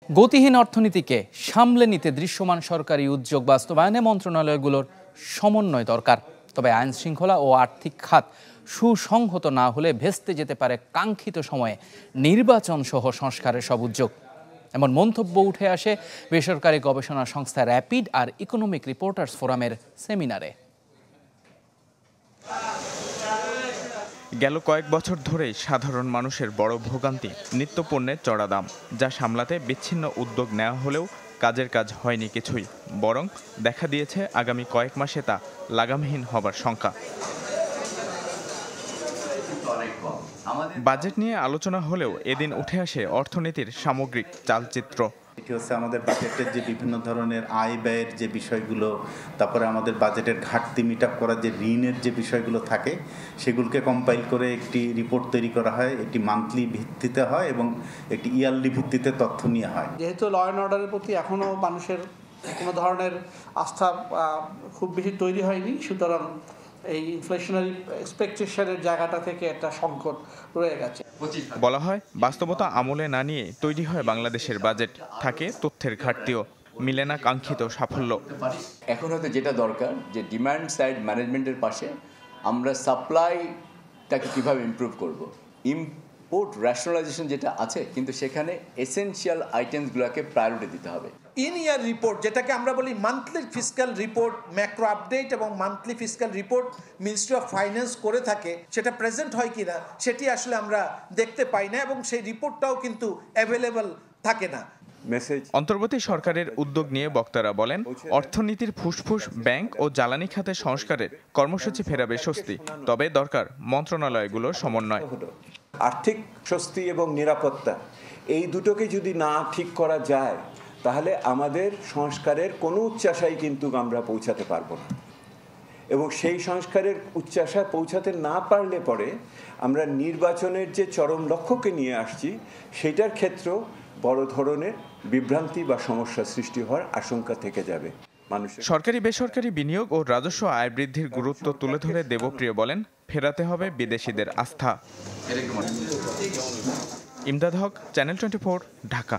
গতিহীন অর্থনীতিকে সামলে নিতে দৃশ্যমান সরকারি উদ্যোগ বাস্তবায়নে মন্ত্রণালয়গুলোর সমন্বয় দরকার। তবে আইন শৃঙ্খলা ও আর্থিক খাত সুসংহত না হলে ভেস্তে যেতে পারে কাঙ্ক্ষিত সময়ে নির্বাচন সহ সংস্কারের সব উদ্যোগ। এমন মন্তব্য উঠে আসে বেসরকারি গবেষণা সংস্থা র্যাপিড আর ইকোনমিক রিপোর্টার্স ফোরামের সেমিনারে। গেল কয়েক বছর ধরেই সাধারণ মানুষের বড় ভোগান্তি নিত্যপণ্যের চড়া দাম, যা সামলাতে বিচ্ছিন্ন উদ্যোগ নেওয়া হলেও কাজের কাজ হয়নি কিছুই, বরং দেখা দিয়েছে আগামী কয়েক মাসে তা লাগামহীন হবার শঙ্কা। বাজেট নিয়ে আলোচনা হলেও এদিন উঠে আসে অর্থনীতির সামগ্রিক চালচিত্র। এটি হচ্ছে আমাদের বাজেটের যে বিভিন্ন ধরনের আয় ব্যয়ের যে বিষয়গুলো, তারপরে আমাদের বাজেটের ঘাটতি মিট আপ করার যে ঋণের যে বিষয়গুলো থাকে, সেগুলোকে কম্পাইল করে একটি রিপোর্ট তৈরি করা হয়। এটি মান্থলি ভিত্তিতে হয় এবং একটি ইয়ারলি ভিত্তিতে তথ্য নিয়ে হয়। যেহেতু ল অ্যান্ড অর্ডারের প্রতি এখনও মানুষের কোনো ধরনের আস্থা খুব বেশি তৈরি হয়নি, সুতরাং এই ইনফ্লেশনারি এক্সপেকটেশনের জায়গাটা থেকে একটা সংকট রয়ে গেছে। বলা হয়, বাস্তবতা আমলে না নিয়ে তৈরি হয় বাংলাদেশের বাজেট, থাকে তথ্যের ঘাটতিও, মিলে না কাঙ্ক্ষিত সাফল্য। এখন হয়তো যেটা দরকার যে ডিমান্ড সাইড ম্যানেজমেন্টের পাশে আমরা সাপ্লাইটাকে কীভাবে ইমপ্রুভ করব। ইম্পোর্ট র্যাশনালাইজেশন যেটা আছে, কিন্তু সেখানে এসেনশিয়াল আইটেমসগুলোকে প্রায়োরিটি দিতে হবে। ইন ইয়ার রিপোর্ট, যেটাকে আমরা বলি monthly fiscal report, macro update এবং monthly fiscal report ministry of finance করে থাকে, সেটা প্রেজেন্ট হয় কিনা সেটি আসলে আমরা দেখতে পাই না, এবং সেই রিপোর্টটাও কিন্তু অ্যাভেলেবল থাকে না। অন্তর্বর্তী সরকারের উদ্যোগ নিয়ে বক্তারা বলেন, অর্থনীতির ফুসফুস ব্যাংক ও জ্বালানি খাতে সংস্কারের কর্মসূচি ফেরাবে স্বস্তি, তবে দরকার মন্ত্রণালয়গুলোর সমন্বয়। আর্থিক স্বস্তি এবং নিরাপত্তা, এই দুটোকে যদি না ঠিক করা যায়, তাহলে আমাদের সংস্কারের কোনো উচ্চাশায় কিন্তু আমরা পৌঁছাতে পারবো না, এবং সেই সংস্কারের উচ্চাশায় পৌঁছাতে না পারলে পরে আমরা নির্বাচনের যে চরম লক্ষ্যকে নিয়ে আসছি, সেটার ক্ষেত্রেও বড় ধরনের বিভ্রান্তি বা সমস্যা সৃষ্টি হওয়ার আশঙ্কা থেকে যাবে। সরকারি বেসরকারি বিনিয়োগ ও রাজস্ব আয় বৃদ্ধির গুরুত্ব তুলে ধরে দেবপ্রিয় বলেন, ফেরাতে হবে বিদেশিদের আস্থা। ইমদাদ হক, চ্যানেল 24, ঢাকা।